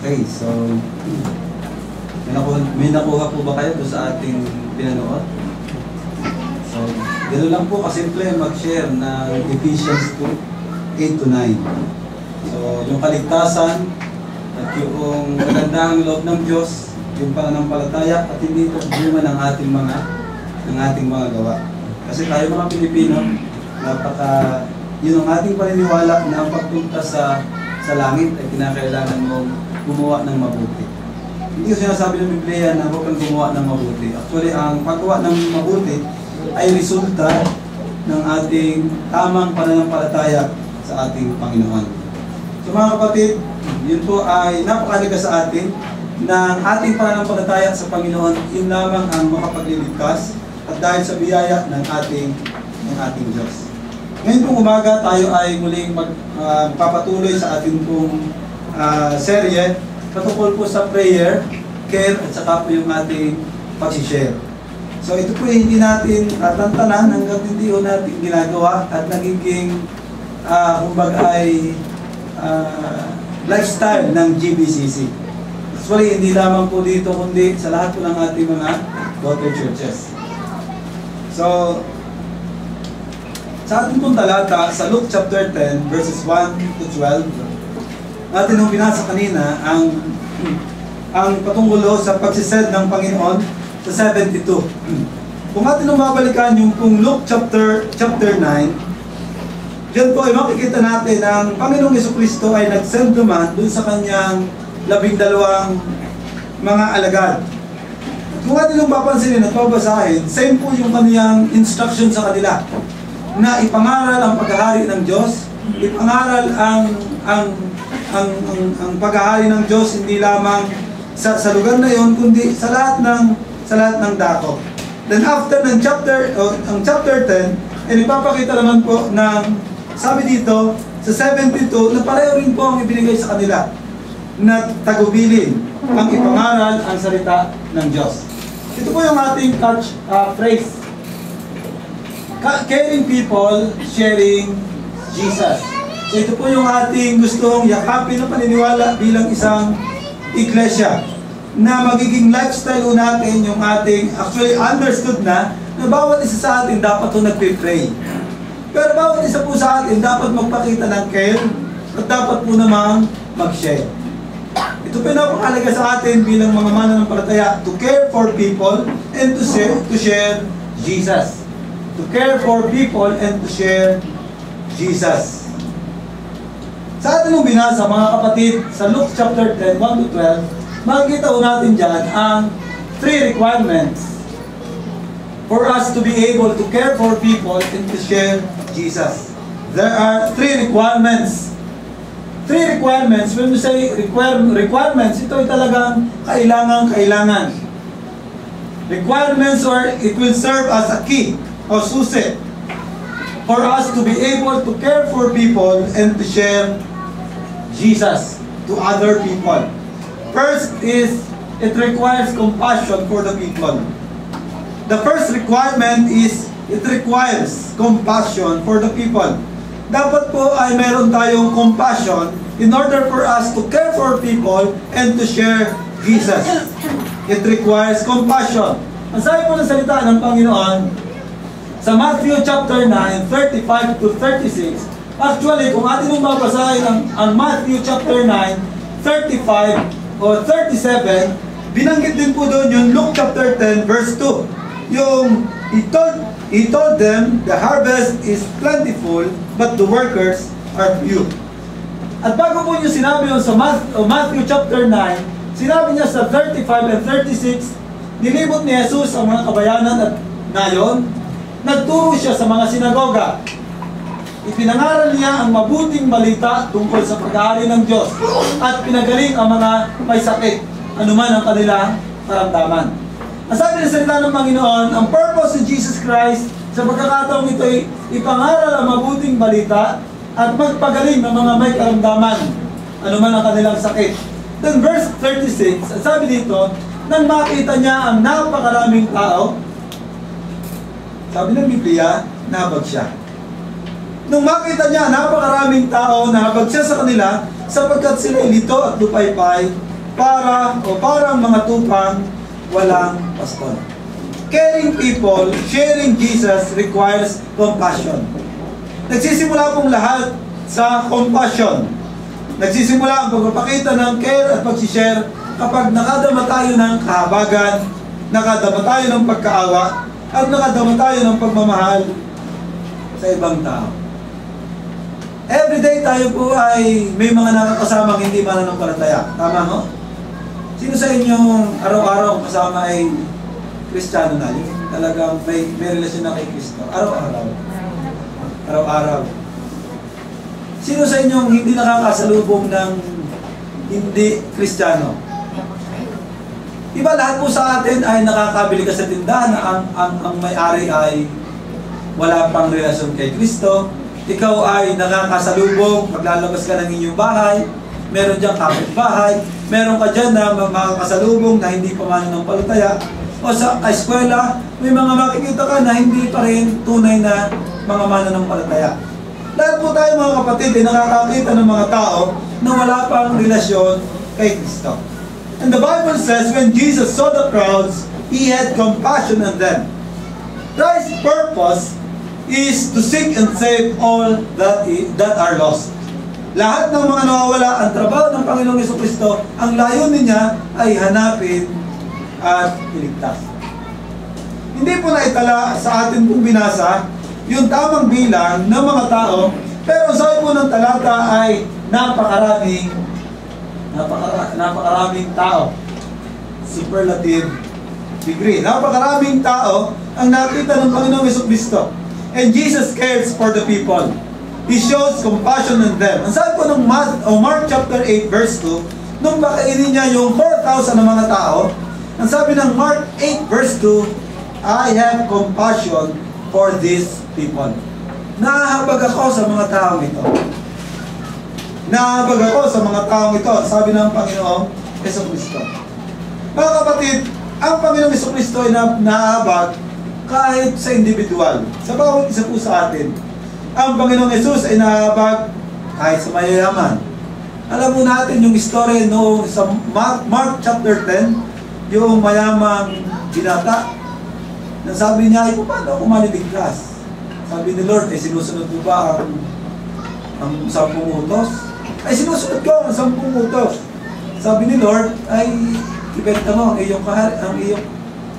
Okay, so may nakuha po ba kayo doon sa ating pinanood? So, gano'n lang po kasimple mag-share ng Ephesians 2:8 to 9. So, yung kaligtasan at yung magandang loob ng Diyos, yung pananampalataya at hindi ito bunga ng ating mga gawa. Kasi tayo mga Pilipino, yun ang ating paniniwala na ang pagpunta sa langit ay kinakailangan mong gumawa ng mabuti. Hindi ko sinasabi ng Biblia na huwag kang gumawa ng mabuti. Actually, ang paggawa ng mabuti ay resulta ng ating tamang pananampalataya sa ating Panginoon. So mga kapatid, yun po ay napakalaga sa atin na ating pananampalataya sa Panginoon, yun lamang ang makapagliligtas at dahil sa biyaya ng ating Diyos. Ngayon pong umaga tayo ay muling magpapatuloy sa ating pong serye patungkol po sa prayer, care, at saka po yung ating pag-share. So ito po hindi natin tatantanan hanggang hindi ho natin ginagawa at nagiging kumbaga ay lifestyle ng GBCC. Actually, hindi lamang po dito kundi sa lahat po ng ating mga daughter churches. So, sa ating pong talata, sa Luke chapter 10, verses 1 to 12, natin nung binasa kanina, ang patungkol sa pagsised ng Panginoon sa 72. Kung atin nung mabalikan yung pong Luke chapter 9, diyan po ay makikita natin na ang Panginoong Jesucristo ay nag-send naman dun sa kanyang 12 mga alagad. Kung atin nung papansinin at pabasahin, same po yung kanyang instruction sa kanila na ipangaral ang paghahari ng Diyos, ipangaral ang paghahari ng Diyos hindi lamang sa lugar na yon kundi sa lahat ng dako. Then after ng chapter 10, ay ipapakita naman po ng sabi dito sa 72 na pareho rin po ang ibinigay sa kanila na tagubilin ang ipangaral ang salita ng Diyos. Ito po yung ating phrase. Caring people, sharing Jesus. So ito po yung ating gustong yakapin na paniniwala bilang isang iglesia na magiging lifestyle natin yung ating actually understood na bawat isa sa atin dapat po nagpe-pray. Pero bawat isa po sa atin dapat magpakita ng care at dapat po namang mag-share. Ito po napakalaga sa atin bilang mga mananampalataya to care for people and to share Jesus. To care for people and to share Jesus. Sa atin mong binasa mga kapatid sa Luke chapter 10, 1 to 12, makikita po natin dyan ang 3 requirements for us to be able to care for people and to share Jesus. There are 3 requirements. 3 requirements, when we say requirements, ito ay talagang kailangan. Requirements or it will serve as a key o susi for us to be able to care for people and to share Jesus to other people. First is, it requires compassion for the people. The first requirement is, it requires compassion for the people. Dapat po ay meron tayong compassion in order for us to care for people and to share Jesus. It requires compassion. Ang sabi po ng salita ng Panginoon sa Matthew chapter 9, 35 to 36, actually, kung atin mong babasahin ang Matthew chapter 9, 35 o 37, binanggit din po doon yung Luke chapter 10, verse 2. Yung, He told them, the harvest is plentiful, but the workers are few. At bago po yung sinabi yun sa Matthew chapter 9, sinabi niya sa 35 and 36, nilibot ni Jesus ang mga kabayanan at ngayon, nagturo siya sa mga sinagoga. Ipinangaral niya ang mabuting balita tungkol sa pag-aari ng Diyos at pinagaling ang mga may sakit, anuman ang kanilang karamdaman. Ang sabi ng salita ng Panginoon, ang purpose ni Jesus Christ sa pagkakataong ito ay ipangaral ang mabuting balita at magpagaling ng mga may karamdaman, anuman ang kanilang sakit. Then verse 36, ang sabi dito, nang makita niya ang napakaraming tao, sabi ng Biblia, nahabag siya. Nung makita niya napakaraming tao, nahabag siya sa kanila sapagkat sila ilito at lupaypay parang mga tupang walang pastor. Caring people, sharing Jesus requires compassion. Nagsisimula pong lahat sa compassion. Nagsisimula ang pagpapakita ng care at pag-share kapag nakadama tayo ng kahabagan, nakadama tayo ng pagkaawa, at nakadama tayo ng pagmamahal sa ibang tao. Everyday tayo po ay may mga nakakasamang hindi mananampalataya. Tama ho? Sino sa inyong araw-araw kasama ay Kristiyano na? Yung talagang may relasyon na kay Kristo. Araw-araw. Araw-araw. Sino sa inyong hindi nakakasalubong ng hindi Kristiyano? Iba lahat po sa atin ay nakakabili ka sa tindahan na ang may-ari ay wala pang relasyon kay Kristo. Ikaw ay nakakasalubong, maglalabas ka ng inyong bahay, meron diyang kapitbahay, meron ka dyan na makakasalubong na hindi pa mananampalataya, o sa eskwela, may mga makikita ka na hindi pa rin tunay na mga mananampalataya. Lahat po tayo mga kapatid ay nakakakita ng mga tao na wala pang relasyon kay Kristo. And the Bible says, when Jesus saw the crowds, He had compassion on them. Christ's purpose is to seek and save all that are lost. Lahat ng mga nawawala, ang trabaho ng Panginoong Jesucristo, ang layunin niya ay hanapin at iligtas. Hindi po naitala sa atin pong binasa yung tamang bilang ng mga tao, pero sabi po ng talata ay napakaraming tao. Superlative degree. Napakaraming tao ang nakita ng Panginoong Jesucristo. And Jesus cares for the people. He shows compassion on them. Ang sabi po ng Mark chapter 8 verse 2, nung pakainin niya yung 4,000 na mga tao, ang sabi ng Mark 8 verse 2, I have compassion for these people. Nahahabag ako sa mga taong ito. Nahahabag ako sa mga taong ito, sabi ng Panginoong Jesucristo. Mga kapatid, ang Panginoong Jesucristo ay nahahabag kahit sa individual, sa bawat isa po sa atin. Ang Panginoong Jesus ay nahabag kahit sa mayayaman. Alam mo natin yung story noong sa Mark chapter 10, yung mayamang binata, na sabi niya, paano ako maliligtas? Sabi ni Lord, sinusunod mo ba ang 10 utos? Ay, sinusunod ko ang 10 utos. Sabi ni Lord, ay ibenta mo ang iyong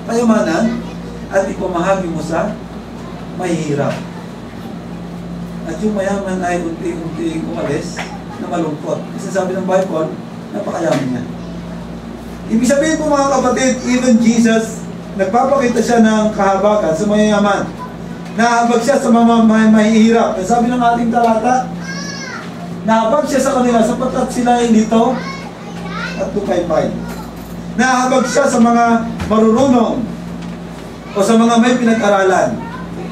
kayamanan at ipamahagi mo sa mahihirap. At yung mayaman ay unti-unti umalis na malungkot. Kasi sabi ng Bible, napakayaman niya. Ibig sabihin po mga kapatid, even Jesus, nagpapakita siya ng kahabagan sa mayayaman. Nahabag siya sa mga mahihirap. Sabi ng ating talata, nahabag siya sa kanila sapagkat sila ay lito at tukay-pay. Nahabag siya sa mga marurunong o sa mga may pinag-aralan.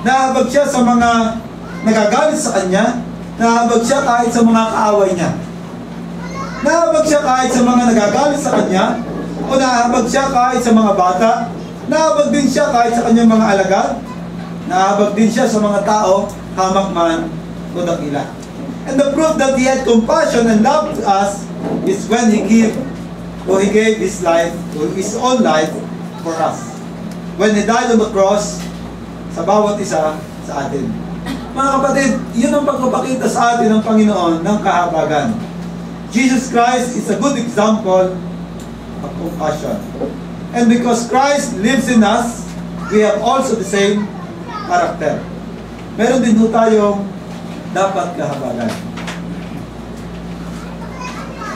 Nahabag siya sa mga nagagalit sa kanya. Nahabag siya kahit sa mga kaaway niya. Nahabag siya kahit sa mga nagagalit sa kanya. O nahabag siya kahit sa mga bata. Nahabag din siya kahit sa kanyang mga alagad. Nahabag din siya sa mga tao, hamak man o dakila. And the proof that He had compassion and love to us is when He gave His life, or His own life for us. When He died on the cross, sa bawat isa sa atin. Mga kapatid, yun ang pagpapakita sa atin ng Panginoon ng kahabagan. Jesus Christ is a good example of compassion. And because Christ lives in us, we have also the same character. Meron din po tayong dapat kahabagan.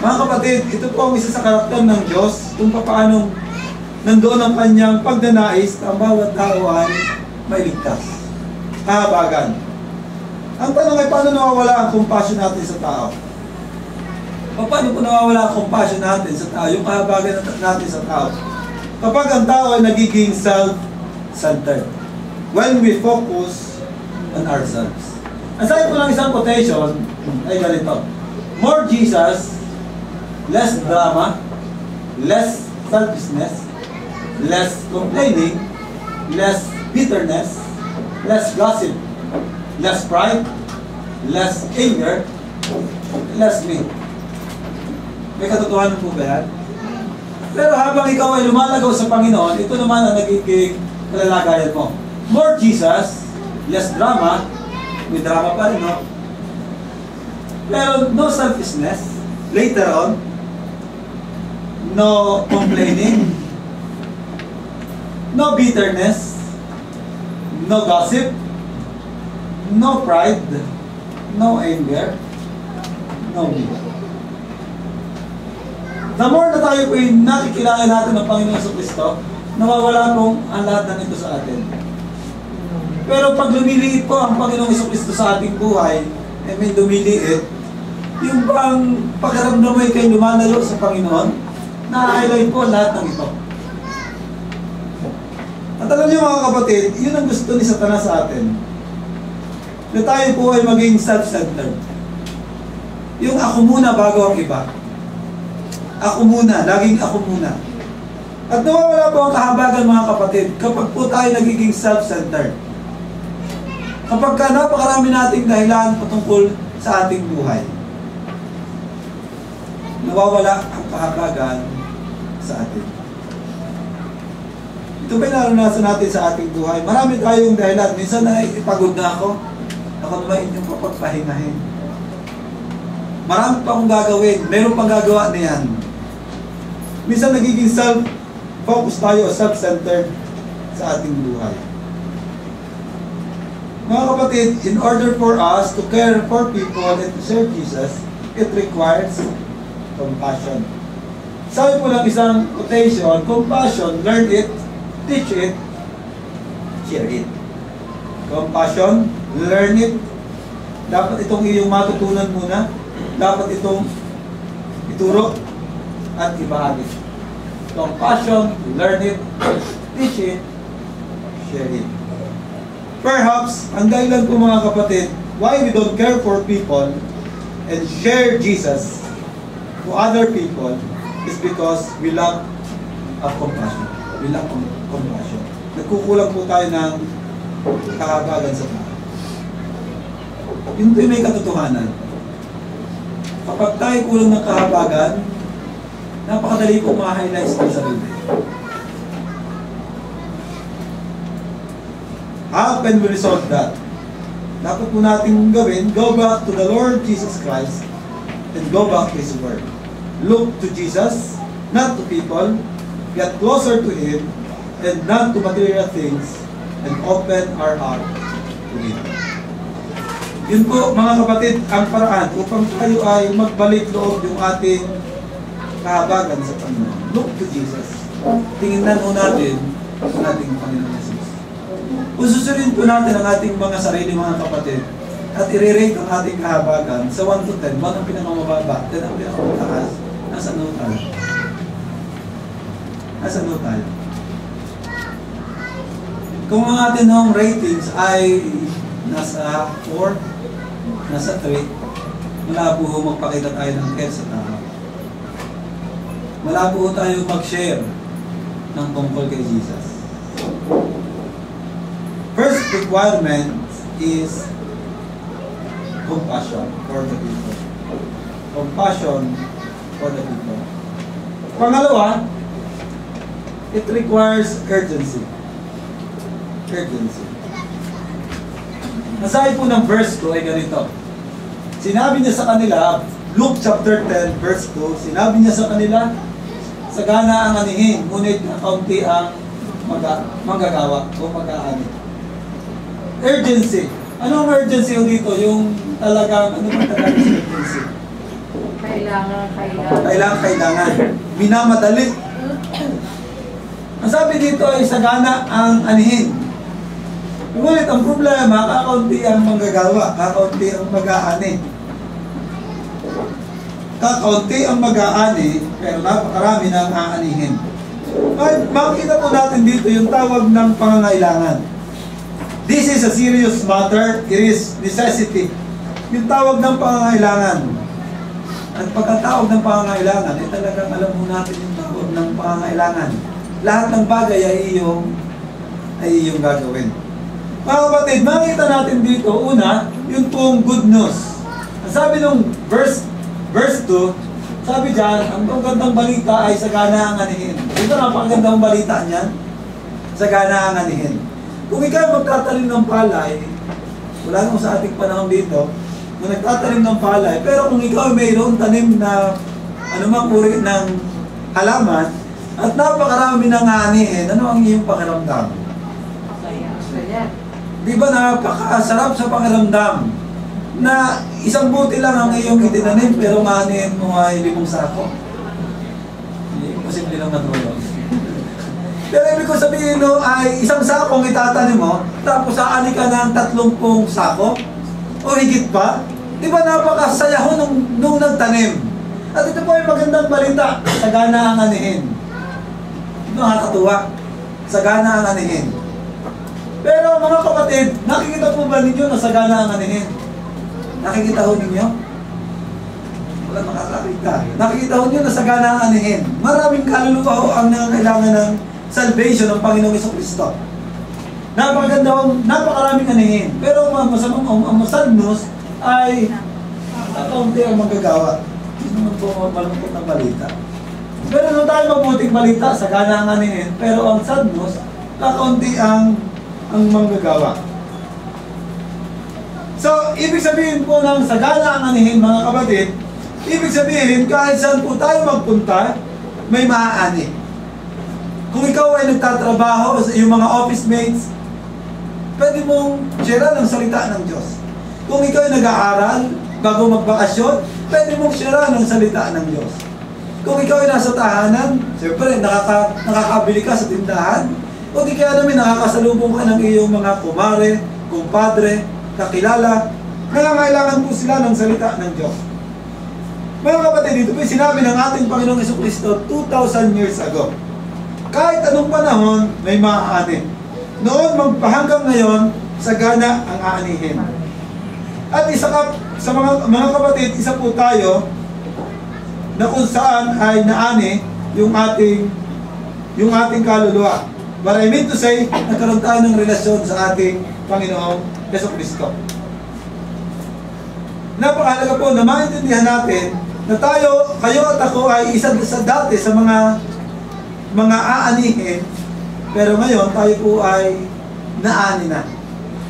Mga kapatid, ito po ang isa sa karakter ng Diyos kung paano nandoon ang kanyang pagnanais na ang bawat tao ay mailigtas. Kahabagan. Ang tanong ay paano nawawala ang compassion natin sa tao? Paano po nawawala ang compassion natin sa tao? Yung kahabagan natin sa tao? Kapag ang tao ay nagiging self-centered. When we focus on ourselves. Aside po ng isang quotation ay ganito. More Jesus, less drama, less selfishness, less complaining, less bitterness, less gossip, less pride, less anger, less me. May katotohanan po ba yan? Pero habang ikaw ay lumalagaw sa Panginoon, ito naman ang nagiging kalalagayan mo. More Jesus, less drama. May drama pa rin, no? Pero no selfishness. Later on, no complaining, no bitterness, no gossip, no pride, no anger, no greed. The more na tayo po yung nakikilala natin ng Panginoon sa Kristo, nawawala pong ang lahat na nito sa atin. Pero pag lumiliit po ang Panginoong Kristo sa ating buhay, may lumiliit, yung bang pagkaramdam mo kayo lumalayo sa Panginoon, na-highlight po lahat ng ito. At alam niyo mga kapatid, yun ang gusto ni Satanas sa atin. Na tayo po ay maging self-centered. Yung ako muna bago ang iba. Ako muna, laging ako muna. At nawawala po ang kahabagan mga kapatid kapag po tayo nagiging self-centered. Kapag ka napakarami nating dahilan patungkol sa ating buhay, nawawala ang kahabagan sa atin. Ito ba'y naranasan natin sa ating buhay? Marami tayong dahilan. Minsan ay ipagod na ako. Ako naman inyong papagpahingahin. Marami pa akong gagawin. Meron pang gagawa na yan. Minsan nagiging self-focus tayo, self-centered sa ating buhay. Mga kapatid, in order for us to care for people and to serve Jesus, it requires compassion. Sabi po ng isang quotation, compassion, learn it, teach it, share it. Compassion, learn it. Dapat itong iyong matutunan muna. Dapat itong ituro at ibahagi. Compassion, learn it, teach it, share it. Perhaps, ang dahilan po mga kapatid, why we don't care for people and share Jesus to other people is because we lack of compassion. We lack compassion. Nagkukulang po tayo ng kahabagan sa tao. Yun po yung may katotohanan. Kapag tayo kulang ng kahabagan, napakadali po ma-highlights ng sarili. How can we resolve that? Dapat po natin gawin, go back to the Lord Jesus Christ and go back to His Word. Look to Jesus, not to people, get closer to Him, and not to material things, and open our heart to Him. Yun po mga kapatid, ang paraan upang tayo ay magbalik loob yung ating kahabagan sa Panginoon. Look to Jesus. Tingnan po natin ang ating Panginoon Jesus. Kung susunod po natin ang ating mga sarili mga kapatid at i-rate ang ating kahabagan sa 1 to 10, 1 ang pinakamababa, 10 ang pinakamataas, nasa no tayo? Nasa no tayo? Kung ang ating home ratings ay nasa 4, nasa 3, malabo magpakita tayo ng care sa tao. Malabo tayo mag-share ng tungkol kay Jesus. First requirement is compassion for the people. Compassion for the people. Pangalawa, it requires urgency. Urgency. Nasabi po ng verse 2 ay ganito. Sinabi niya sa kanila, Luke chapter 10 verse 2, sinabi niya sa kanila, sagana ang anihin, ngunit kaunti ang magagawa o mag-aani. Urgency. Ano ang urgency yung dito? Yung talagang, ano ba talagang urgency? Kailangan. Minamadali. Ang sabi dito ay sagana ang anihin. Ngunit ang problema, kakaunti ang manggagawa, kakaunti ang mag-aani. Kakaunti ang mag-aani, pero napakarami na ang aanihin. Makikita po natin dito yung tawag ng pangangailangan. This is a serious matter. It is necessity. Yung tawag ng pangangailangan. At pagkatawag ng pangangailangan, eh talagang alam mo natin yung tawag ng pangangailangan. Lahat ng bagay ay iyong gagawin. Mga kapatid, makita natin dito, una, yung pong good news. Ang sabi nung verse 2, Sabi dyan, ang gandang balita ay sagana ang anihin. Ito napakagandang balita niyan. Sagana ang anihin. Kung ikaw magtatanim ng palay, wala naman sa ating panahon dito, na nagtatanim ng palay, pero kung ikaw mayroon tanim na anumang uri ng halaman, at napakarami ng anihin, ano ang iyong pakiramdam? Di ba napakasarap sa pakiramdam na isang buti lang ang iyong itinanim pero maanihin mo ay 5 sako? Hindi posible lang matulog. Pero ibig ko sabihin no, ay isang sakong itatanim mo, tapos aani ka ng 30 sako o higit pa. Di ba napakasaya ho nung nagtanim? At ito po ay magandang balita, sagana ang anihin. Ito nakakatuwa, sagana ang anihin. Pero mga kapatid, nakikita po ba ninyo na sagana ang anihin? Nakikita ho ninyo? Wala makakakita. Nakikita ho ninyo na sagana ang anihin. Maraming kaluluwa ho ang nangangailangan ng salvation ng Panginoong Jesucristo. Napakaraming anihin. Pero ang masadnos ay kaunti ang magagawa. Hindi naman po malungkot na balita. Pero nung tayo mabuting balita, sagana ang anihin. Pero ang sadnos, kakaunti ang manggagawa. So, ibig sabihin po ng sagana ang anihin, mga kapatid, ibig sabihin, kahit saan po tayo magpunta, may maaani. Kung ikaw ay nagtatrabaho sa iyong mga office mates, pwede mong share ng salita ng Diyos. Kung ikaw ay nag-aaral, bago magbakasyon, pwede mong share ng salita ng Diyos. Kung ikaw ay nasa tahanan, siyempre, nakakabili ka sa tindahan, o di kaya namin nakakasalubong ka ng iyong mga kumare, kumpadre, kakilala, nangangailangan po sila ng salita ng Diyos. Mga kapatid, dito po sinabi ng ating Panginoong Jesucristo 2,000 years ago. Kahit anong panahon, may maaani. Noon, magpahanggang ngayon, sagana ang aanihin. At isa sa mga kapatid, isa po tayo na kung saan ay naani yung ating kaluluwa. But I mean to say, nagkaroon tayo ng relasyon sa ating Panginoong Jesucristo. Napakahalaga po na maintindihan natin na kayo at ako ay isa sa dati sa mga aanihin, pero ngayon tayo po ay naani na.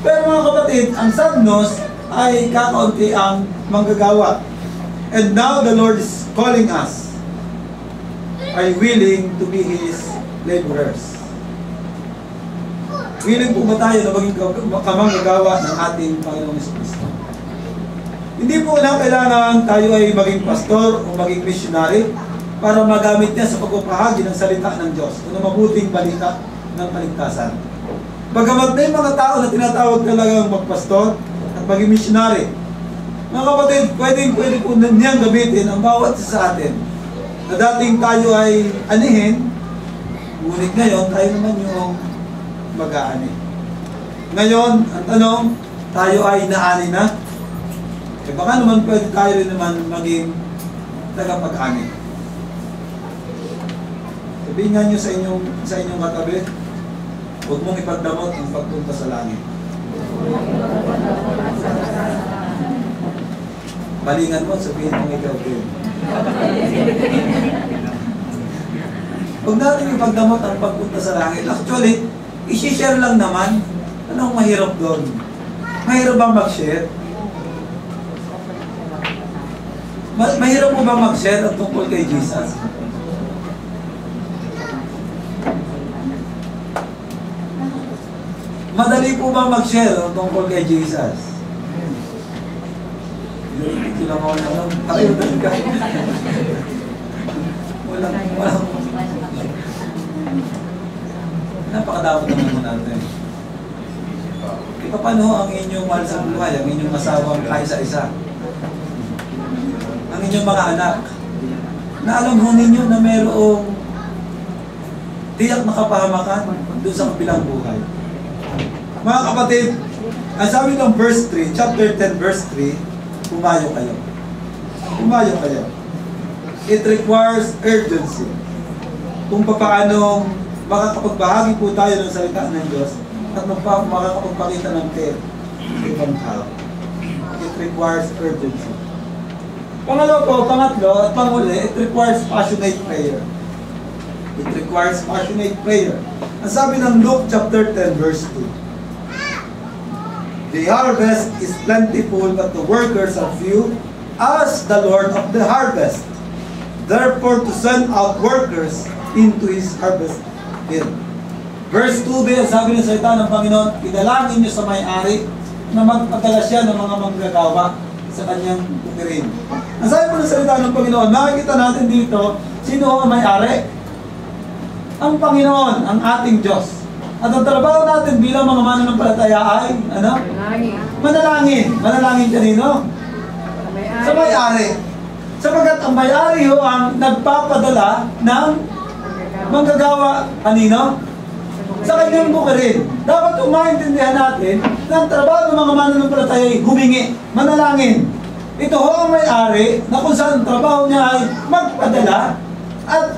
Pero mga kapatid, ang sadnos ay kakaunti ang manggagawa. And now the Lord is calling us. Are you willing to be His laborers? Willing po ba tayo na maging kamanggagawa ng ating Panginoong Jesucristo? Hindi po lang kailangan tayo ay maging pastor o maging missionary para magamit niya sa pagpapahagi ng salita ng Diyos o ng mabuting balita ng kaligtasan. Bagamat may mga tao na tinatawag talagang magpastor at maging missionary, mga kapatid, pwede po niyang gamitin ang bawat isa sa atin na dating tayo ay anihin, ngunit ngayon tayo naman yung mag-aani. Ngayon, ang tanong, tayo ay naani na? E baka naman pwede tayo rin naman maging tagapag-ani. Sabihin nga nyo sa inyong katabi, huwag mong ipagdamot ang pagpunta sa langit. Balingan mo, sabihin mong ikaw din. Huwag natin ipagdamot ang pagpunta sa langit. Actually, i-share lang naman. Anong mahirap doon? Mahirap ba mag-share? Mahirap mo ba mag-share at tungkol kay Jesus? Madali po ba mag-share tungkol kay Jesus? Sila mo na lang. Tayo na ka. Walang. Napakadamot naman mo natin. Paano ang inyong mahal sa buhay, ang inyong asawang kaisa-isa? Ang inyong mga anak, na alam ho ninyo na mayroong tiyak na kapahamakan doon sa kabilang buhay. Mga kapatid, ang sabi ng verse 3, chapter 10, verse 3, pumayo kayo. Pumayo kayo. It requires urgency. Kung paano makakapagbahagi po tayo ng salita ng Diyos at makakapagpakita ng care sa ibang tao. It requires urgency. Pangatlo, at panghuli, it requires passionate prayer. It requires passionate prayer. Ang sabi ng Luke chapter 10 verse 2, "The harvest is plentiful, but the workers are few. Ask the Lord of the harvest, therefore to send out workers into His harvest field." Verse 2b, ang sabi ng salita ng Panginoon, "Idalangin niyo sa may-ari na magpadala siya ng mga manggagawa sa kanyang bukirin." Ang sabi po ng salita ng Panginoon, makikita natin dito, sino ang may-ari? Ang Panginoon, ang ating Diyos. At ang trabaho natin bilang mga mananampalataya ay, ano? Manalangin. Manalangin kanino? Sa may-ari. Sapagkat ang may-ari ho ang nagpapadala ng manggagawa kanino? Sa kanyang bukirin. Dapat maintindihan natin na ang trabaho ng mga mananampalataya ay humingi, manalangin. Ito ho ang may-ari na kung saan ang trabaho niya ay magpadala at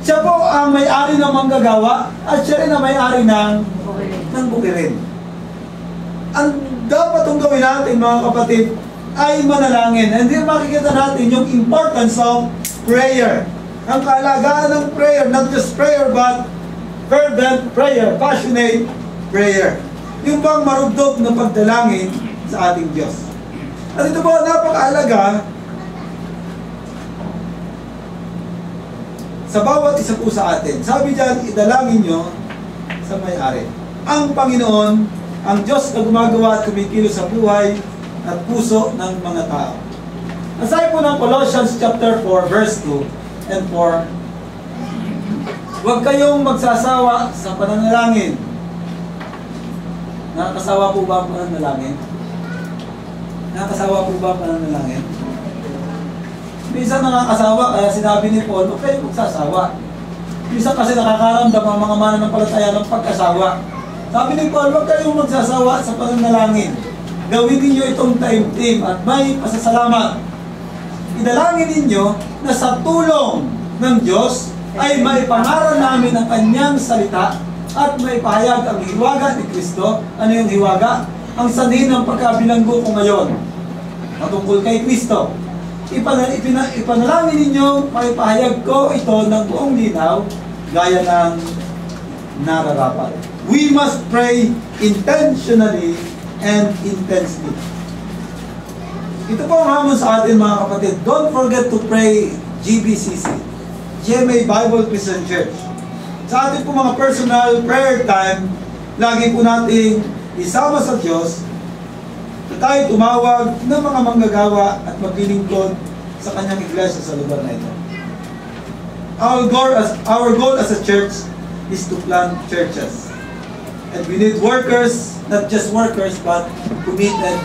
siya po ang may-ari ng manggagawa at siya rin ang may-ari ng bukirin. Ang dapat itong gawin natin mga kapatid ay manalangin. And then makikita natin yung importance of prayer. Ang kahalagahan ng prayer, not just prayer but fervent prayer, passionate prayer. Yung bang marugdog na pagdalangin sa ating Diyos. At ito po, napakahalaga sa bawat isa po sa atin. Sabi diyan, idalangin nyo sa may-ari. Ang Panginoon, ang Diyos na gumagawa at kumikilos sa buhay at puso ng mga tao. Aside po ng Colossians chapter 4, verse 2 and 4, huwag kayong magsasawa sa pananalangin. Nakakasawa po ba ang pananalangin? Nakakasawa po ba ang pananalangin? Minsan nakakasawa, kaya sinabi ni Paul, huwag kayong magsasawa. Minsan kasi nakakaramdam ang mga mananampalataya ng pag-asawa. Sabi ni Paul, huwag kayong magsasawa sa pananalangin. Gawin ninyo itong taimtim at may pasasalamat. Idalangin ninyo na sa tulong ng Diyos ay maipangaral namin ang kanyang salita at maipahayag ang hiwaga ni Kristo. Ano yung hiwaga? Ang sanhin ng pagkabilanggo ko ngayon patungkol kay Kristo. Ipanalangin ninyo, maipahayag ko ito ng buong linaw gaya ng nararapat. We must pray intentionally and intensely. Ito po ang hamon sa atin mga kapatid. Don't forget to pray GBCC, GMA Bible Christian Church. Sa atin po mga personal prayer time, lagi po nating isama sa Diyos na tayo tumawag ng mga manggagawa at maglilingkod sa kanyang iglesia sa lugar na ito. Our goal as a church is to plant churches. And we need workers, not just workers, but committed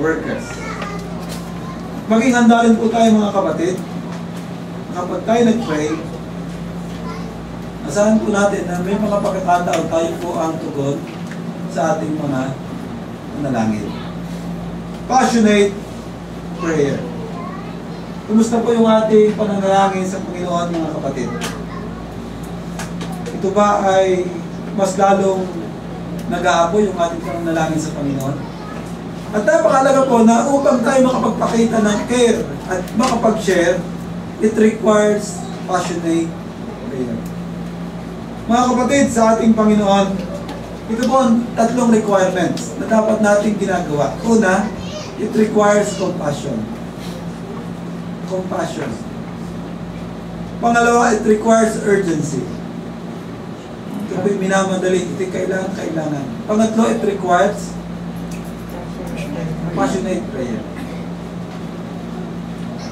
workers. Maging handa rin po tayo mga kapatid, kapag tayo nag-pray, asahan po natin na may mga pagkakataon tayo po ang tugon sa ating mga panalangin. Passionate prayer. Kumusta po yung ating pananalangin sa Panginoon mga kapatid? Ito ba ay mas lalong nag-aapoy yung ating pananalangin sa Panginoon? At napakalaga po na upang tayo makapagpakita ng care at makapag-share, it requires passionate prayer. Mga kapatid, sa ating Panginoon, ito po ang tatlong requirements na dapat natin ginagawa. Una, it requires compassion. Compassion. Pangalawa, it requires urgency. Ito po'y minamadali. Ito kailangan. Pangatlo, it requires passionate prayer.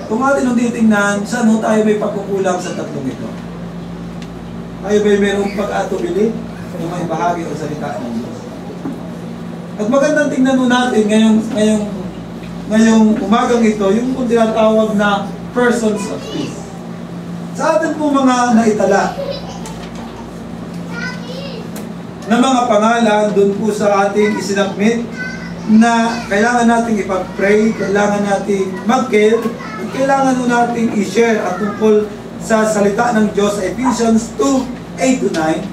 Kung atin ang titingnan, saan ho tayo may pagkukulang sa tatlong ito? Tayo ba'y mayroong pag-atubili na may bahagi o salita ng Diyos? At magandang tingnan mo natin ngayong umagang ito, yung kung tinatawag na persons of peace. Sa atin po mga naitala na mga pangalan doon po sa ating isinakmit na kailangan nating ipag-pray, kailangan nating mag-care, at kailangan nating i-share at tungkol sa salita ng Diyos sa Ephesians 2:8-9.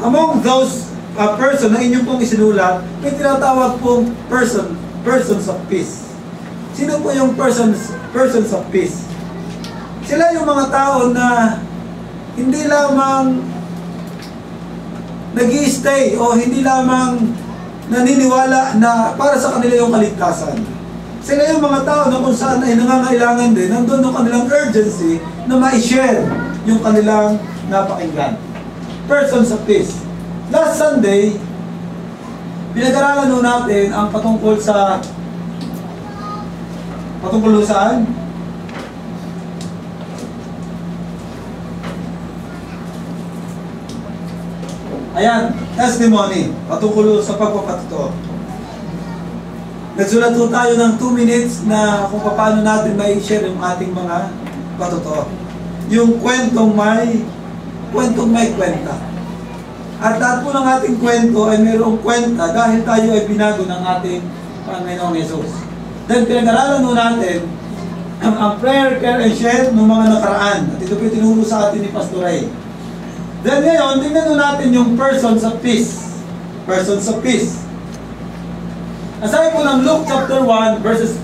Among those person na inyong pong isinulat, may tinatawag pong persons of peace. Sino po yung persons of peace? Sila yung mga tao na hindi lamang nag-i-stay o hindi lamang naniniwala na para sa kanila yung kaligtasan. Sila yung mga tao na kung saan ay nangangailangan din, nandun yung kanilang urgency na ma-share yung kanilang napakinggan. Persons of peace. Last Sunday, pinag-aralan nun natin ang patungkol saan? Ayan, testimony, patungkol sa pagpapatotoo. Nagsulat po tayo ng 2 minutes na kung paano natin may share yung ating mga patotoo. Yung kwentong may kwenta. At lahat po ng ating kwento ay mayroong kwenta dahil tayo ay binago ng ating Panginoong Yesus. Then pinag-aralan po natin ang prayer, care, and share ng mga nakaraan. At ito po tinuro sa atin ni Pastor Ray. Then ngayon, tingnan po natin yung persons of peace. Persons of peace. Aside po ng Luke chapter 1 verses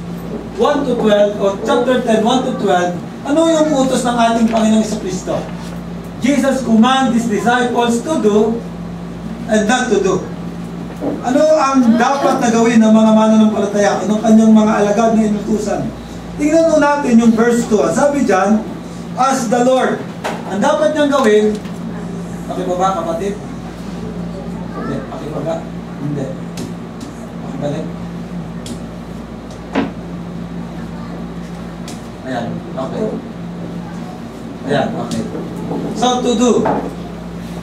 1 to 12 o chapter 10, 1 to 12, ano yung utos ng ating Panginoong Jesucristo? Jesus command His disciples to do and not to do. Ano ang dapat na gawin ng mga mananampalataya? Anong kanyang mga alagad na inutusan? Tingnan po natin yung verse 2. Sabi dyan, as the Lord. Ang dapat niyang gawin, pakibaba kapatid? Hindi, pakibaba? Hindi. Pakibalik? Ayan, okay. Ayan, okay. So, to do.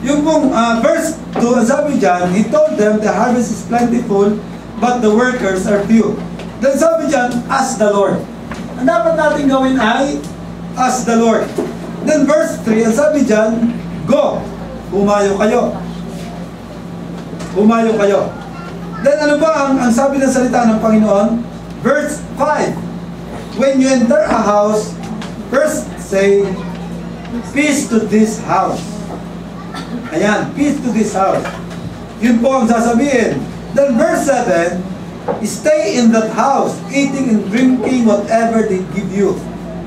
Yung pong verse 2, sabi dyan, He told them the harvest is plentiful, but the workers are few. Then sabi dyan, ask the Lord. Ang dapat natin gawin ay, ask the Lord. Then verse 3, sabi dyan, go. Humayo kayo. Humayo kayo. Then ano ba ang sabi ng salita ng Panginoon? Verse 5, when you enter a house, first say, peace to this house. Ayan, peace to this house. Yun po ang sasabihin. Then verse 7, stay in that house, eating and drinking whatever they give you,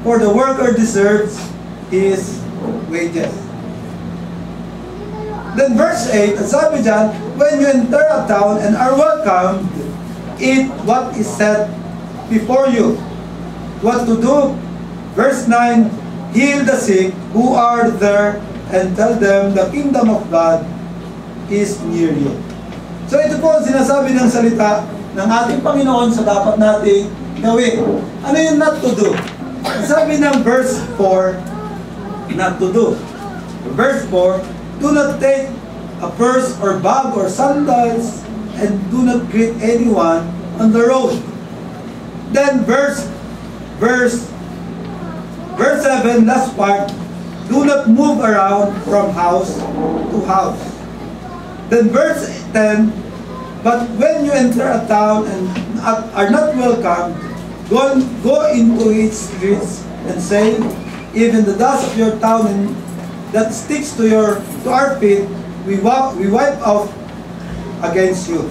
for the worker deserves his wages. Then verse 8, ang sabi dyan, when you enter a town and are welcomed, eat what is set before you. What to do? Verse 9, heal the sick who are there and tell them the kingdom of God is near you. So ito po ang sinasabi ng salita ng ating Panginoon sa dapat nating gawin. Ano yung not to do? Sabi ng verse 4, not to do. Verse 4, do not take a purse or bag or sandals and do not greet anyone on the road. Then verse 7, last part, do not move around from house to house. Then verse 10, but when you enter a town and are not welcome, go into its streets and say, even the dust of your town and that sticks to our feet, we wipe off against you.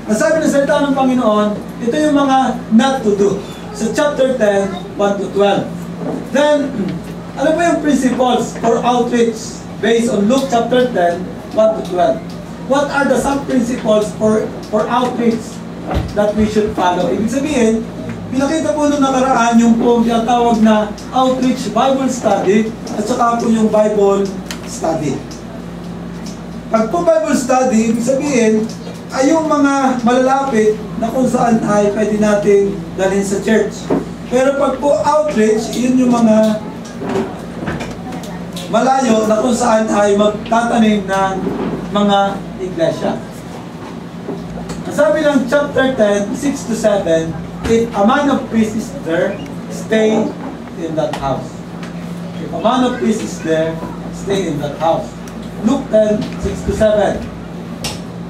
Ang sabi ng salita ng Panginoon, ito yung mga not to do. Sa chapter 10, 1 to 12. Then, ano ba yung principles for outreach based on Luke chapter 10, 1 to 12? What are the sub-principles for outreach that we should follow? Ibig sabihin, pinakita po nung nakaraan yung po tinatawag na outreach Bible study at saka po yung Bible study. Pag po Bible study, ibig sabihin, ay yung mga malalapit na kung saan ay pwede nating dalhin sa church. Pero pag po outreach, yun yung mga malayo na kung saan ay magtatanim ng mga iglesia. Ang sabi ng chapter 10, 6 to 7, if a man of peace is there, stay in that house. If a man of peace is there, stay in that house. Luke 10, 6 to 7.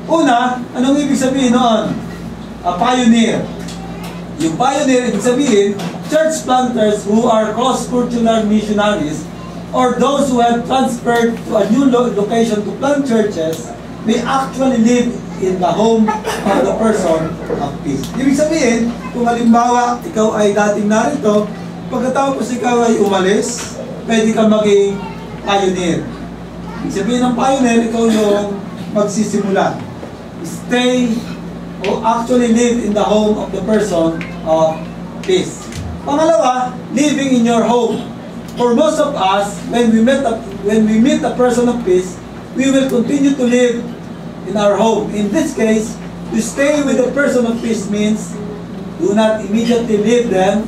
Una, anong ibig sabihin noon? A pioneer. Yung pioneer, ibig sabihin, church planters who are cross-cultural missionaries or those who have transferred to a new location to plant churches may actually live in the home of the person of peace. Ibig sabihin, kung halimbawa, ikaw ay dating narito, pagkatapos ikaw ay umalis, pwede ka maging pioneer. Ibig sabihin ng pioneer, ikaw yung magsisimula. Stay or actually live in the home of the person of peace. Pangalawa, living in your home. For most of us, when we meet a person of peace, we will continue to live in our home. In this case, to stay with the person of peace means do not immediately leave them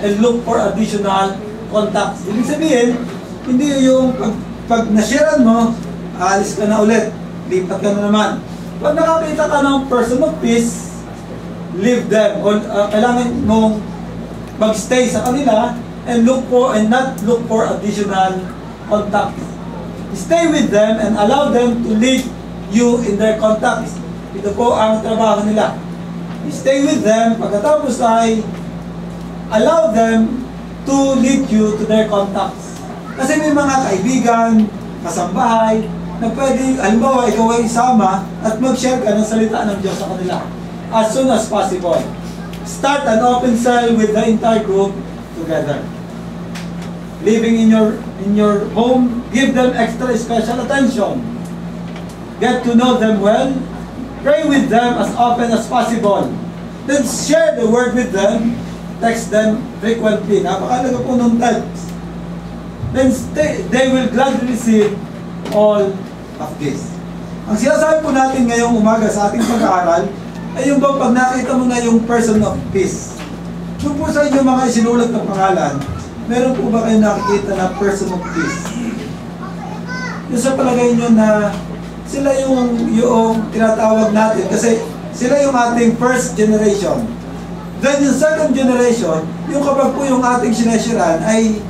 and look for additional contacts. Ibig sabihin, hindi yung pag nasharean mo, alis ka na ulit, lipat ka na naman. Pag nakakita ka ng person of peace, leave them. Or, kailangan mong magstay sa kanila and not look for additional contacts. Stay with them and allow them to lead you in their contacts. Ito po ang trabaho nila. Stay with them, pagkatapos ay allow them to lead you to their contacts. Kasi may mga kaibigan, kasambahay, na pwede, halimbawa, ikaw ay isama at mag-share ka ng salita ng Diyos sa kanila as soon as possible. Start an open cell with the entire group together. Living in your home, give them extra special attention. Get to know them well. Pray with them as often as possible. Then share the word with them. Text them frequently. Napakalaga po ng text. Then they will gladly receive all of this. Ang sinasabi po natin ngayong umaga sa ating pag-aaral ay yung pag nakita mo na yung person of peace. Kung po sa inyo mga isinulat na pangalan, meron po ba kayo nakikita na person of peace? Yung sa palagay nyo na sila yung tinatawag natin kasi sila yung ating first generation. Then yung second generation, yung kapag po yung ating sinashiran ay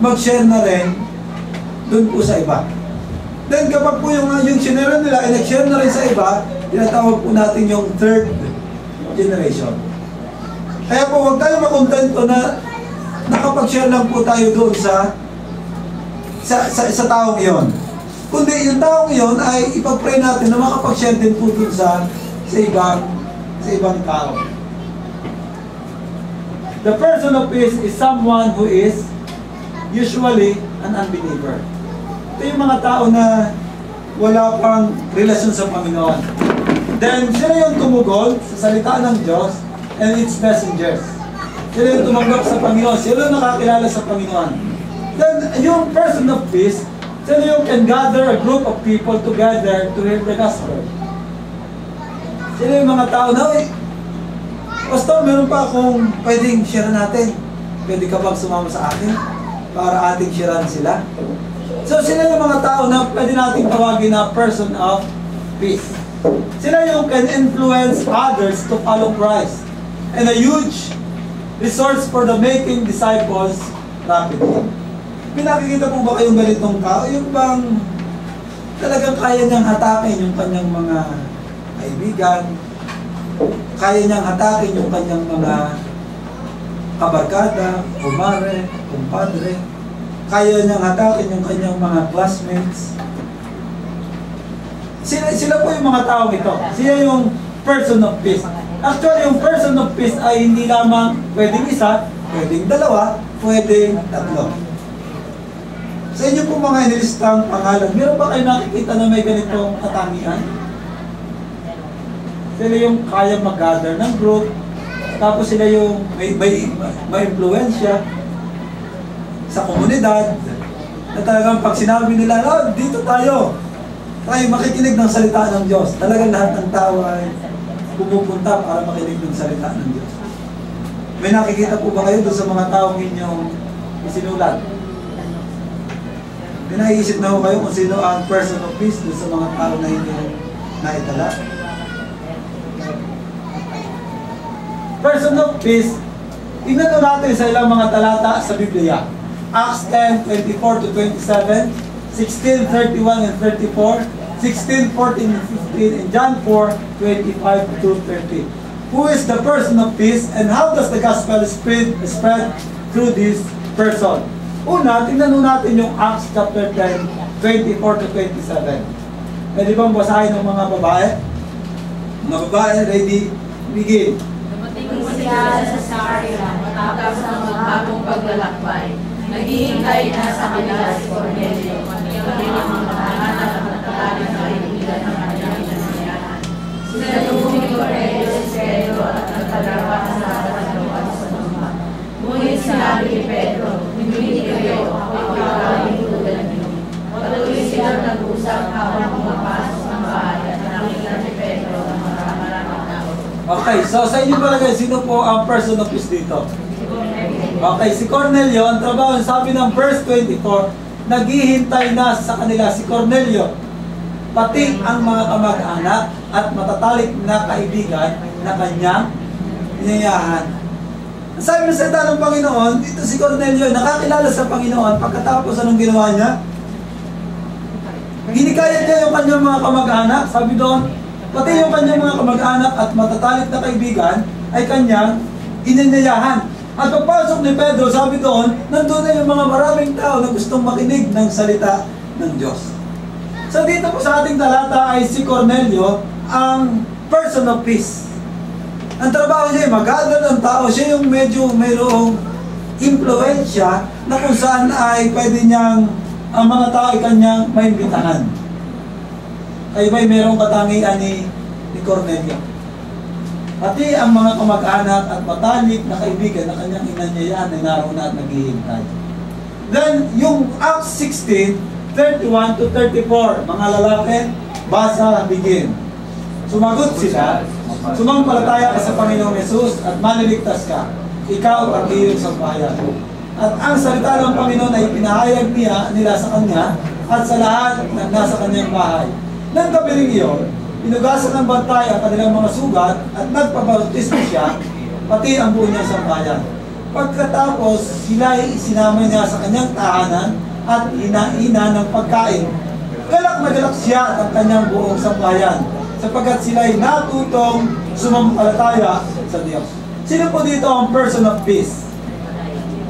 mag-share na rin dun po sa iba. Then kapag po yung sinare nila ay nag-share na rin sa iba, tinatawag po natin yung third generation. Kaya po huwag tayo makontento na nakapag-share lang po tayo doon sa taong iyon. Kundi yung taong iyon ay ipag-pray natin na makapag-share din po doon sa ibang tao. The person of peace is someone who is usually an unbeliever. Ito yung mga tao na wala pang relasyon sa Panginoon. Then, sila yung tumugol sa salita ng Diyos and its messengers. Sila yung tumanggap sa Panginoon. Sila yung nakakilala sa Panginoon. Then, yung person of peace, sila yung can gather a group of people together to hear the gospel. Sila yung mga tao na, Pastor, meron pa akong pwedeng share natin. Pwede ka bang sumama sa akin para ating sharean sila? So, sila yung mga tao na pwede nating tawagin na person of peace. Sila yung can influence others to follow Christ. And a huge resource for the making disciples rapidly. May nakikita po ba kayong ganitong tao? Yung bang talagang kaya niyang hatakin yung kanyang mga kaibigan, kaya niyang hatakin yung kanyang mga kabarkada, kumare, kumpadre, kaya niyang hatakin yung kanyang mga classmates. Sila po yung mga tao ito. Sila yung person of peace. Actually, yung person of peace ay hindi lamang pwedeng isa, pwedeng dalawa, pwedeng tatlo. Sa inyo po mga inilistang pangalan, meron ba kayo nakikita na may ganitong katangian? Sila yung kaya mag-gather ng group, tapos sila yung may impluensya sa komunidad, na talagang pag sinabi nila, dito tayo makikinig ng salita ng Diyos. Talagang lahat ng tao ay pumupunta para makinig ng salita ng Diyos. May nakikita po ba kayo doon sa mga taong inyong isinulat? May naiisip na po kayo kung sino ang person of peace doon sa mga tao na inyong naitala? Person of peace, tingnan po natin sa ilang mga talata sa Biblia. Acts 10:24 to 27, 16:31 and 34, 16:14 and 15, and John 4:25 to 30. Who is the person of peace and how does the gospel spread through this person? Una, tingnan natin yung Acts chapter 10, 24 to 27. Pwede bang basahin ng mga babae? Mga babae, ready? Begin. Dumating siya sa Samaria matapos ng maghapong paglalakbay. Naghihintay na sa kanila si Cornelio, kami ang mga kahanap at nagkataling na kaibigan ng kanyang inanyayahan. Sinalubong ni Cornelio si Pedro at nagpalarawan sa harapan at sa luma. Ngunit sinabi ni Pedro, hindi kayo, ako ikaw tulad niyo. Patuloy silang nag-usap habang pumapasok ng bahay at nakita ni Pedro ang maraming tao. Okay, so sa inyo palagay, sino po ang person of peace dito? Okay, si Cornelio, ang trabaho, sabi ng verse 24, naghihintay na sa kanila si Cornelio, pati ang mga kamag-anak at matatalik na kaibigan na kanyang inayahan. Sabi ng salita ng Panginoon, dito si Cornelio, nakakilala sa Panginoon, pagkatapos anong ginawa niya? Hinikayat niya yung kanyang mga kamag-anak, sabi doon, pati yung kanyang mga kamag-anak at matatalik na kaibigan ay kanyang inanyayahan. At pagpasok ni Pedro, sabi doon, nandun na yung mga maraming tao na gustong makinig ng salita ng Diyos. So dito po sa ating talata ay si Cornelio, ang person of peace. Ang trabaho niya ay mag-gather ng tao, siya yung medyo mayroong impluensya na kung saan ay pwede niyang ang mga tao ay kanyang maimbitahan. Ay ba'y mayroong katangian ni Cornelio. Pati ang mga kamag-anak at matalik na kaibigan na kanyang inanyayaan ay naroon na at naghihintay. Then, yung Acts 16, 31 to 34, mga lalaki, basa, begin. Sumagot sila, sumampalataya ka sa Panginoong Yesus at maniligtas ka. Ikaw ang iyong sambahayan. At ang salita ng Panginoon ay pinahayag nila sa kanya at sa lahat na nasa kanyang bahay. Nang gabi rin iyon, inugasan ng bantay ang kanilang mga sugat at nagpabautismo siya, pati ang buo niyang sambahayan. Pagkatapos, sila ay isinama niya sa kanyang tahanan at inaina ng pagkain. Galak na galak siya at ang kanyang buong sambahayan, sapagkat sila ay natutong sumampalataya sa Diyos. Sino po dito ang person of peace?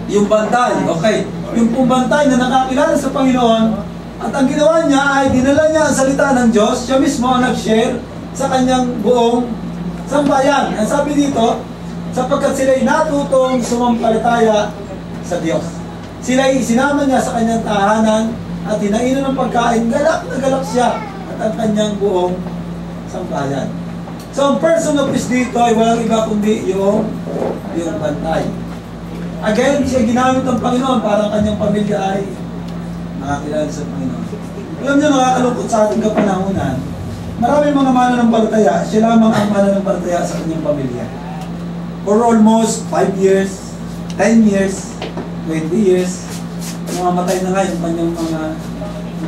Yung bantay, okay. Yung pong bantay na nakakilala sa Panginoon, at ang ginawa niya ay dinala niya ang salita ng Diyos, siya mismo ang nag-share sa kanyang buong sambayan. Ang sabi dito, sapagkat sila ay natutong sumampalataya sa Diyos. Sila ay isinama niya sa kanyang tahanan at hinainan ng pagkain, galak na galak siya at ang kanyang buong sambayan. So ang person of peace dito ay walang iba kundi yung bantay. Again, siya ginamit ng Panginoon para ang kanyang pamilya ay nakakilala sa Panginoon. Alam niyo, nakakalungkot sa ating kapanahunan, maraming mga mananampalataya, siya lamang ang mananampalataya sa kanyang pamilya. For almost 5 years, 10 years, 20 years, mamamatay na nga yung kanyang mga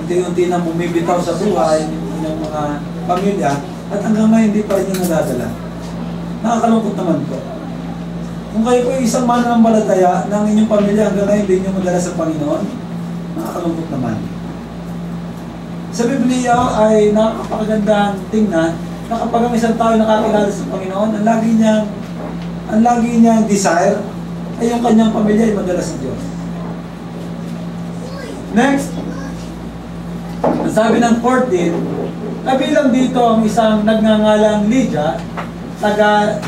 unti-unti na bumibitaw sa buhay, yung kanyang mga pamilya, at hanggang ngayon hindi pa rin yung nadadala. Nakakalungkot naman po. Kung kayo po isang mananampalataya ng inyong pamilya, hanggang ngayon hindi nyo madala sa Panginoon, nakakalungkot naman. Sa Biblia ay nakakapagandang tingnan na kapag ang isang tao nakakilala sa Panginoon, ang lagi niyang desire ay yung kanyang pamilya ay madala sa Diyos. Next, ang sabi ng 14, kabilang dito ang isang nagngangalang Lydia, taga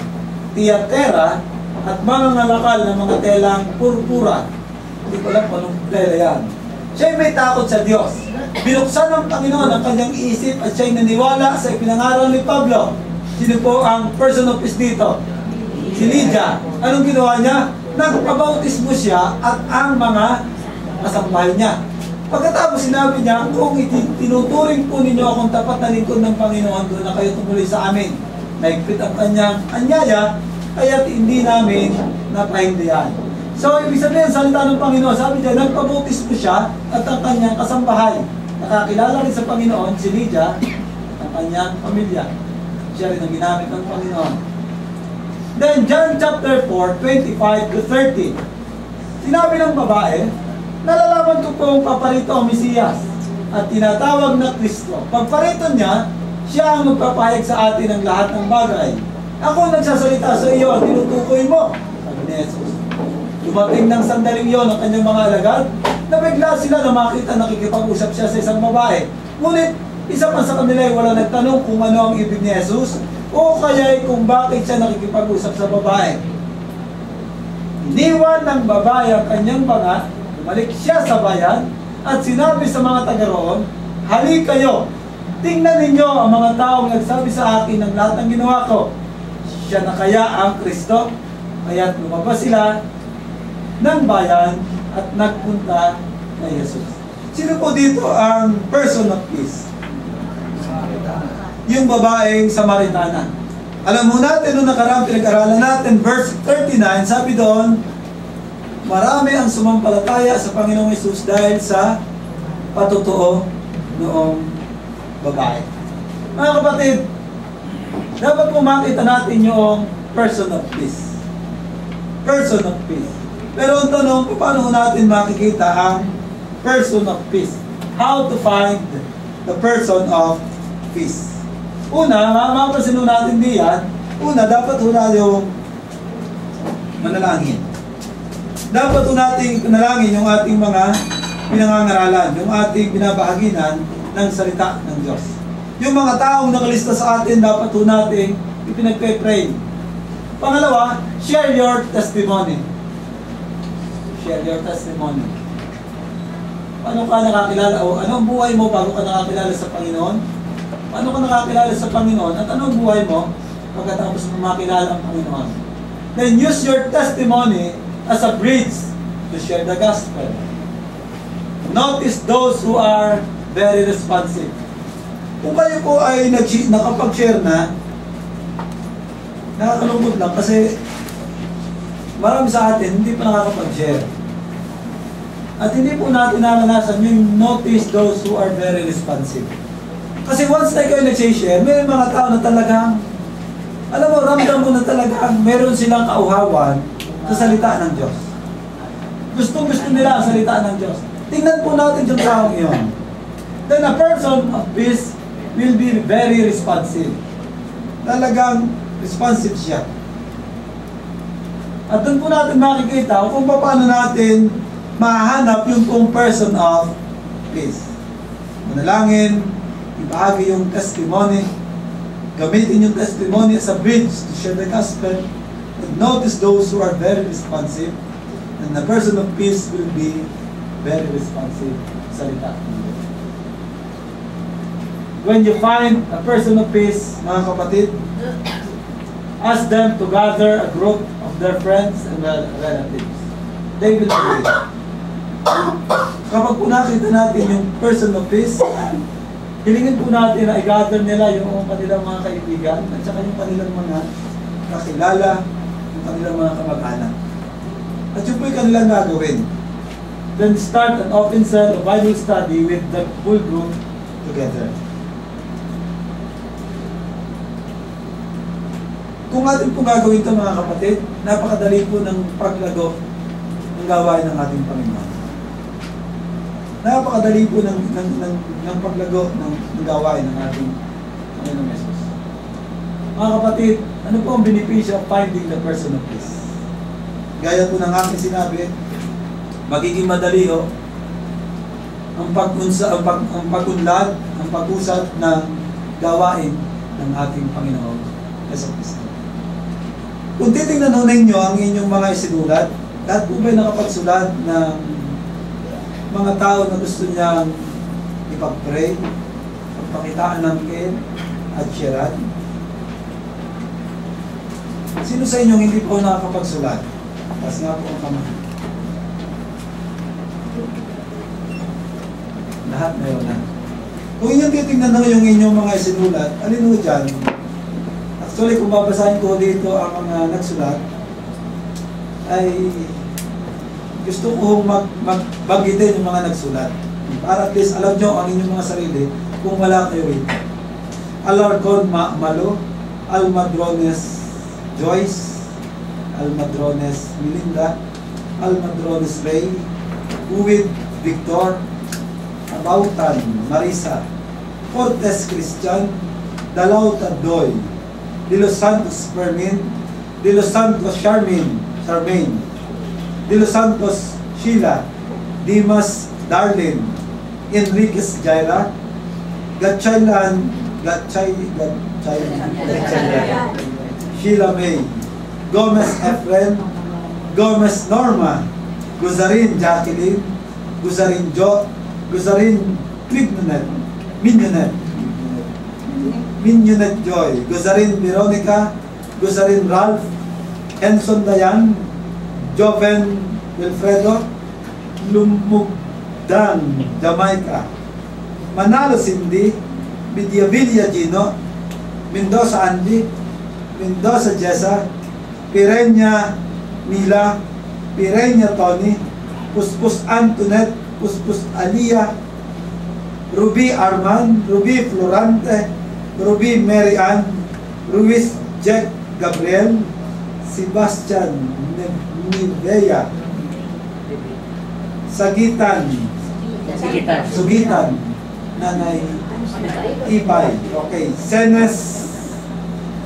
Tiatira, at mga ngalakal ng mga telang purpura. Hindi ko alam kung anong tela yan. Siya may takot sa Diyos. Binuksan ng Panginoon ang kanyang isip at siya'y naniwala sa ipinangaral ni Pablo. Sino po ang person of peace dito? Si Lydia. Anong ginawa niya? Nagpabautismo siya at ang mga kasambahay niya. Pagkatapos sinabi niya, kung tinuturing po ninyo akong tapat na lingkod ng Panginoon, doon na kayo tumuloy sa amin. Naigpit ang kanyang anyaya, kaya't hindi namin napahindihan. So, ibig sabihin, salita ng Panginoon, sabi niya, nagpabautismo siya at ang kanyang kasambahay. Nakakilala rin sa Panginoon, si Lydia, ang kanyang pamilya. Siya rin ang ginamit ng Panginoon. Then, John chapter 4, 25 to 30. Sinabi ng babae, nalalaman ko pong paparito ang Mesiyas at tinatawag na Kristo. Pagparito niya, siya ang magpapahayag sa atin ng lahat ng bagay. Ako nagsasalita sa iyo at tinutukoy mo, sabi ni Jesus. Dumating ng sandaling yon ang kanyang mga alagad, nabigla sila na makita nakikipag-usap siya sa isang babae. Ngunit, isa pa sa kanila ay wala nagtanong kung ano ang ibig ni Jesus. O kaya kung bakit siya nakikipag-usap sa babae. Iniwan ng babae ang kanyang banga, bumalik siya sa bayan, at sinabi sa mga taga roon, "Halik kayo, tingnan ninyo ang mga taong nagsabi sa akin ng lahat ng ginawa ko. Siya na kaya ang Kristo?" Kaya't lumabas sila ng bayan at nagpunta kay Jesus. Sino po dito ang person of peace? Yung babaeng Samaritana. Alam mo natin, nung nakarang pinag-aralan natin, verse 39, sabi doon, marami ang sumampalataya sa Panginoong Hesus dahil sa patutuo noong babae. Mga kapatid, dapat po makita natin yung person of peace. Person of peace. Pero ang tanong, paano natin makikita ang person of peace? How to find the person of peace? Una, mapapansin natin diyan, una, dapat hula yung manalangin. Dapat nating panalangin yung ating mga pinangangaralan, yung ating binabahaginan ng salita ng Diyos. Yung mga taong nakalista sa atin, dapat nating ipinagpe-pray. Pangalawa, share your testimony. Share your testimony. Paano ka nakakilala o ano ang buhay mo bago ka nakakilala sa Panginoon? Paano ka nakakilala sa Panginoon at ano ang buhay mo pagkatapos mo makilala ang Panginoon? Then use your testimony as a bridge to share the gospel. Notice those who are very responsive. Kung kayo po ay nakapag-share na, nakakalungkot lang kasi marami sa atin hindi pa nakakapag-share. At hindi po natin naranasan yung notice those who are very responsive. Kasi once na kayo nag-share, may mga tao na talagang, alam mo, ramdam mo na talagang meron silang kauhawan sa salita ng Diyos. Gustong-gusto nila ang salita ng Diyos. Tingnan po natin yung taong iyon. Then a person of peace will be very responsive. Talagang responsive siya. At doon po natin makikita kung paano natin mahanap yung person of peace. Manalangin, ibahagi yung testimony, gamitin yung testimony as a bridge to share the gospel, and notice those who are very responsive, and the person of peace will be very responsive sa salita. When you find a person of peace, mga kapatid, ask them to gather a group of their friends and relatives. They will do it. Kapag po nakita natin yung person of peace, hilingin po natin na i-gather nila yung kanilang mga kaibigan at saka yung kanilang mga kakilala, yung kanilang mga kamag-anak. At yun po yung kanilang gagawin. Then start an open cell of Bible study with the full group together. Kung atin po gagawin ito mga kapatid, napakadali po ng paglago ng gawain ng ating Panginoon. Napakadali po ng paglago ng gawain ng ating Panginoon Jesus. Mga kapatid, ano po ang benepisyo of finding the person of peace? Gaya po ng aking sinabi, magiging madali ho ang pag-unlad, ang pag-usat ng gawain ng ating Panginoon Jesus. Kung titingnan ho ninyo ang inyong mga isinulat, lahat po ba'y nakapagsulat ng mga tao na gusto niyang ipag-pray, pagpakitaan ng kin at sharean? Sino sa inyong hindi po nakakapagsulat? Taas nga po ang kamay. Lahat meron na. Kung inyong titingnan na yung inyong mga isinulat, alin ho dyan? Actually, kung babasahin ko dito ang mga nagsulat, ay gusto ko magbagitin yung mga nagsulat. Para at least alam nyo ang inyong mga sarili kung wala kayo rito. Alarcon Malo, Almadrones Joyce, Almadrones Melinda, Almadrones Ray, Uwid Victor, Abautan Marisa, Cortes Christian, Dalauta Doy, De Los Santos Fermin, De Los Santos Charmaine, De Los Santos Sheila, Dimas Darlene, Enriquez Jaira, Gatchailan Gatchay, Sheila May, Gomez Efren, Gomez Norma, Guzarin Jacqueline, Guzarin Jo, Guzarin Minyonet Joy, Guzarin Veronica, Guzarin Ralph, Enson Dayan, Joven Wilfredo, Lumugdan, Jamaica, Manalo Cindy, Bidyavilla Gino, Mendoza Andy, Mendoza Jessa, Pirenya Mila, Pirenya Tony, Puspus Antoinette, Puspus Alia, Ruby Arman, Ruby Florante, Ruby Mary Ann, Ruiz Jack Gabriel, Sebastian Nivea, Sugitan, Nanay Ibay, okay, Senes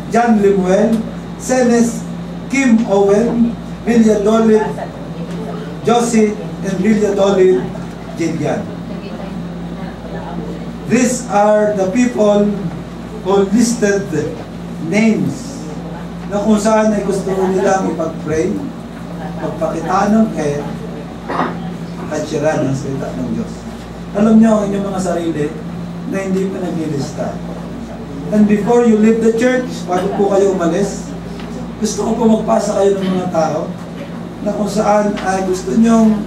John Limuel, Senes Kim Owen, Villadolid Josie, and Villadolid Jillian. These are the people who listed names na kung saan ay gusto nilang ipag-pray, magpakitaan ng care, at siyaran ng salita ng Diyos. Alam niyo ang inyong mga sarili na hindi pa naglilista. And before you leave the church, bago po kayo umalis, gusto ko po magpasa kayo ng mga tao na kung saan ay gusto nyong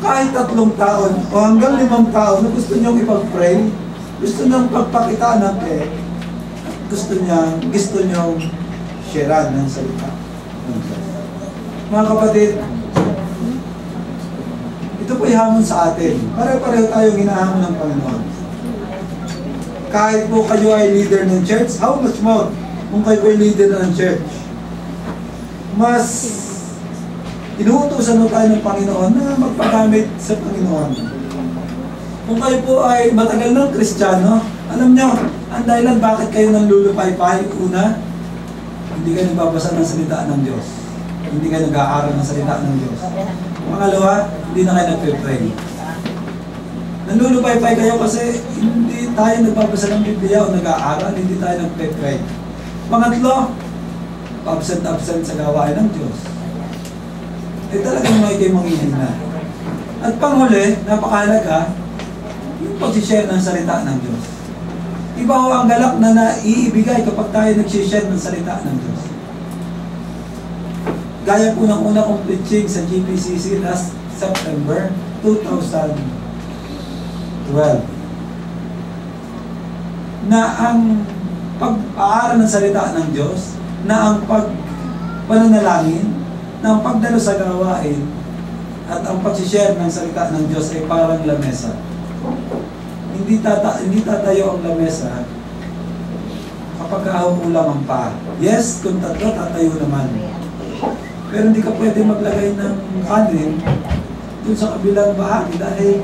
kahit 3 taon o hanggang 5 taon na gusto nyong ipag-pray, gusto nyong pagpakitaan ng care, gusto nyong sharean ng salita ng Diyos. Mga kapatid, ito po hamon sa atin. Pare-pareho tayong hinahamon ng Panginoon. Kahit po kayo ay leader ng church, how much more kung kayo ay leader ng church? Mas inuutosan mo tayo ng Panginoon na magpagamit sa Panginoon. Kung kayo po ay matagal ng Kristiyano, alam nyo, ang dahilan bakit kayo nanlulupay-pay, una, hindi kayo nagbabasa ng salita ng Diyos. Hindi kayo nag-aaral ng salita ng Diyos. Pangalawa, hindi na kayo nagpe-pray. Nanlulupay-pay kayo kasi hindi tayo nagbabasa ng Biblia o nag-aaral, hindi tayo nagpe-pray. Pangatlo, absent sa gawain ng Diyos. Talagang may kayo manghihina. At panghuli, napakahalaga, yung pag-share ng salita ng Diyos. Iba ho ang galak na naiibigay kapag tayo nag-share ng salita ng Diyos. Gaya po ng una kong preaching sa GPCC last September 2012 na ang pag-aaral ng salita ng Diyos, na ang pananalangin, na ang pagdalo sa gawain, at ang pag-share ng salita ng Diyos ay parang lamesa. Hindi tatayo ang lamesa kapag ulam ang paa. Yes, kung tatlo, tatayo naman. Pero hindi ka pwede maglagay ng kanin dun sa kabilang bahagi dahil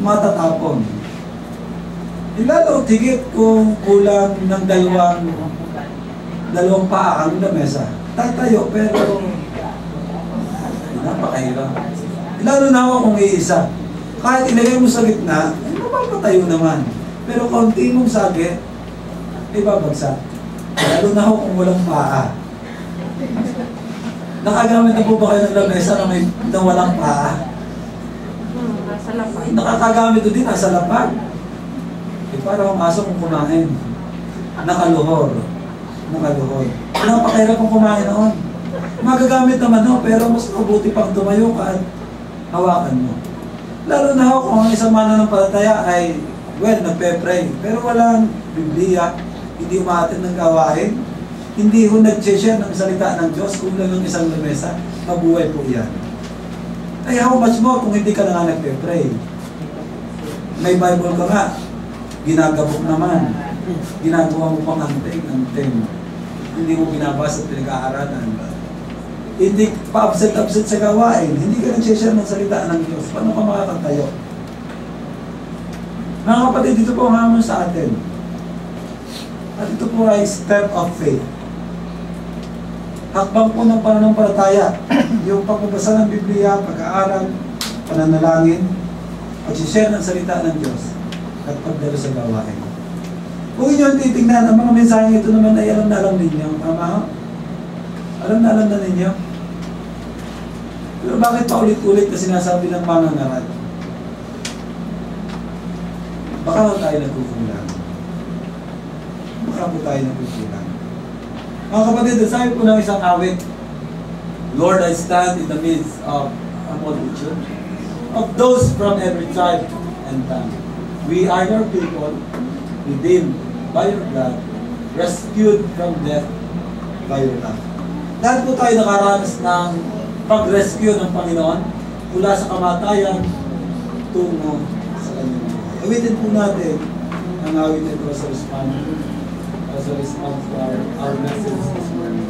matatapon. Lalo tigit kung kulang ng dalawang paa ang lamesa. Tatayo, pero napakahirap. Lalo na ako kung iisa. Kahit ilagay mo sa gitna, mapapatayo naman. Pero kaunti mong sagit, ibabagsak. Lalo na ako kung walang paa. Nakagamit na po ba kayo ng lamesa na walang paa? Nakakagamit doon din, nasa lapag. Para ang aso kung kumain. Nakaluhor. Napakahirap kung kumain noon. Magagamit naman no, pero mas mabuti pang tumayo ka at hawakan mo. Lalo na ako kung ang isang mananampalataya ay, nagpe-pray. Pero walang Biblia, hindi umaatin ng gawain, hindi ho nag-share ng salita ng Diyos, kung lang ng isang lamesa, mabuhay po yan. Ay how much more kung hindi ka na nga nagpe-pray. May Bible ka nga, ginagabok naman, ginagawa mo pang anting. Hindi mo binabasa at pinag-aaralan. Hindi pa-absent sa gawain, hindi ka nag-share ng salita ng Diyos. Paano ka makakatayo? Mga kapatid, dito po ang hamon sa atin. At ito po ay step of faith. Hakbang po ng pananampalataya, yung pagbabasa ng Biblia, pag-aaral, pananalangin, pag-share ng salita ng Diyos, at pagdalo sa gawain. Kung inyo titignan, ang mga mensaheng ito naman ay alam na alam ninyo. Tama? Alam na ninyo. Pero bakit pa ulit-ulit na sinasabi ng mga ngaral? Baka po tayo nagkukulang. Mga kapatid, sabi po ng isang awit, Lord, I stand in the midst of a multitude of those from every tribe and tongue. We are your people, redeemed by your blood, rescued from death by your love. Lahat po tayo nakaranas ng pag-rescue ng Panginoon mula sa kamatayan tungo sa kanyang buhay. Awitin po natin ang awit nito sa response to our message this morning.